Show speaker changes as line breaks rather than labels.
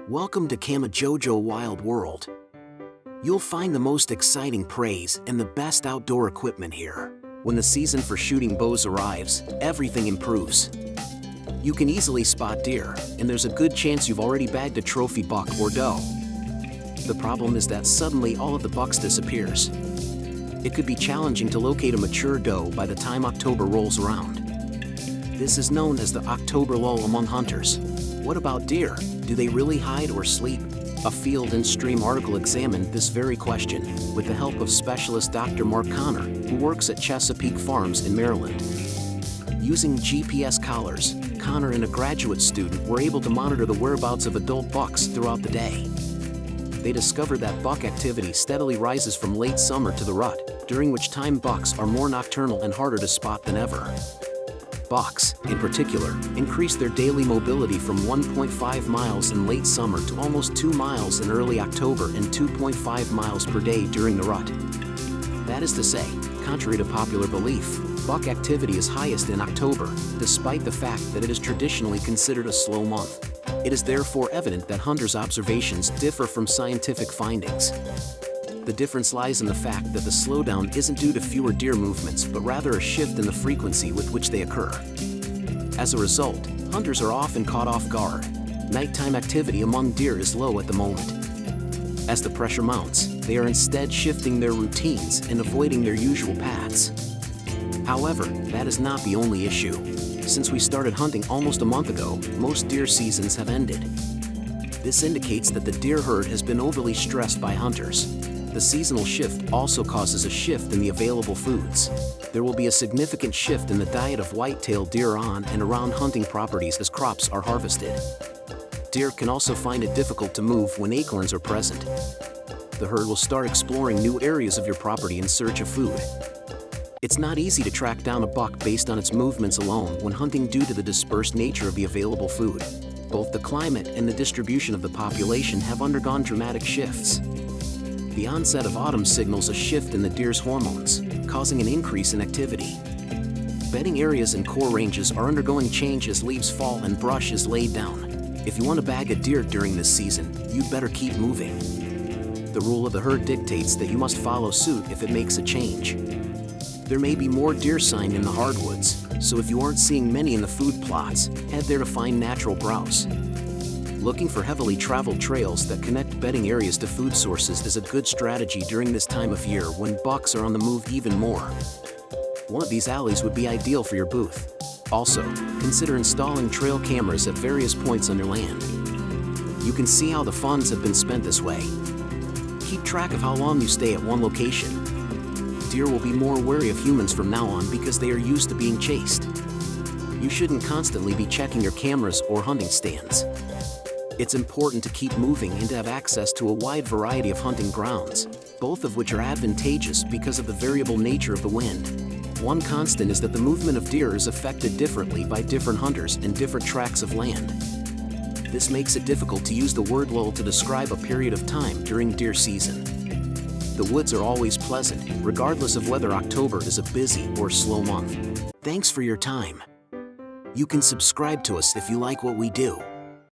Welcome to Camojojo Wild World. You'll find the most exciting preys and the best outdoor equipment here. When the season for shooting bows arrives, everything improves. You can easily spot deer, and there's a good chance you've already bagged a trophy buck or doe. The problem is that suddenly all of the bucks disappears. It could be challenging to locate a mature doe by the time October rolls around. This is known as the October lull among hunters. What about deer? Do they really hide or sleep? A Field and Stream article examined this very question with the help of specialist Dr. Mark Connor, who works at Chesapeake Farms in Maryland. Using GPS collars, Connor and a graduate student were able to monitor the whereabouts of adult bucks throughout the day. They discovered that buck activity steadily rises from late summer to the rut, during which time bucks are more nocturnal and harder to spot than ever. Bucks, in particular, increase their daily mobility from 1.5 miles in late summer to almost 2 miles in early October and 2.5 miles per day during the rut. That is to say, contrary to popular belief, buck activity is highest in October, despite the fact that it is traditionally considered a slow month. It is therefore evident that hunters' observations differ from scientific findings. The difference lies in the fact that the slowdown isn't due to fewer deer movements but rather a shift in the frequency with which they occur. As a result, hunters are often caught off guard. Nighttime activity among deer is low at the moment. As the pressure mounts, they are instead shifting their routines and avoiding their usual paths. However, that is not the only issue. Since we started hunting almost a month ago, most deer seasons have ended. This indicates that the deer herd has been overly stressed by hunters. The seasonal shift also causes a shift in the available foods. There will be a significant shift in the diet of white-tailed deer on and around hunting properties as crops are harvested. Deer can also find it difficult to move when acorns are present. The herd will start exploring new areas of your property in search of food. It's not easy to track down a buck based on its movements alone when hunting due to the dispersed nature of the available food. Both the climate and the distribution of the population have undergone dramatic shifts. The onset of autumn signals a shift in the deer's hormones, causing an increase in activity. Bedding areas and core ranges are undergoing change as leaves fall and brush is laid down. If you want to bag a deer during this season, you'd better keep moving. The rule of the herd dictates that you must follow suit if it makes a change. There may be more deer sign in the hardwoods, so if you aren't seeing many in the food plots, head there to find natural browse. Looking for heavily traveled trails that connect bedding areas to food sources is a good strategy during this time of year when bucks are on the move even more. One of these alleys would be ideal for your booth. Also, consider installing trail cameras at various points on your land. You can see how the funds have been spent this way. Keep track of how long you stay at one location. Deer will be more wary of humans from now on because they are used to being chased. You shouldn't constantly be checking your cameras or hunting stands. It's important to keep moving and to have access to a wide variety of hunting grounds, both of which are advantageous because of the variable nature of the wind. One constant is that the movement of deer is affected differently by different hunters and different tracts of land. This makes it difficult to use the word lull to describe a period of time during deer season. The woods are always pleasant, regardless of whether October is a busy or slow month. Thanks for your time. You can subscribe to us if you like what we do.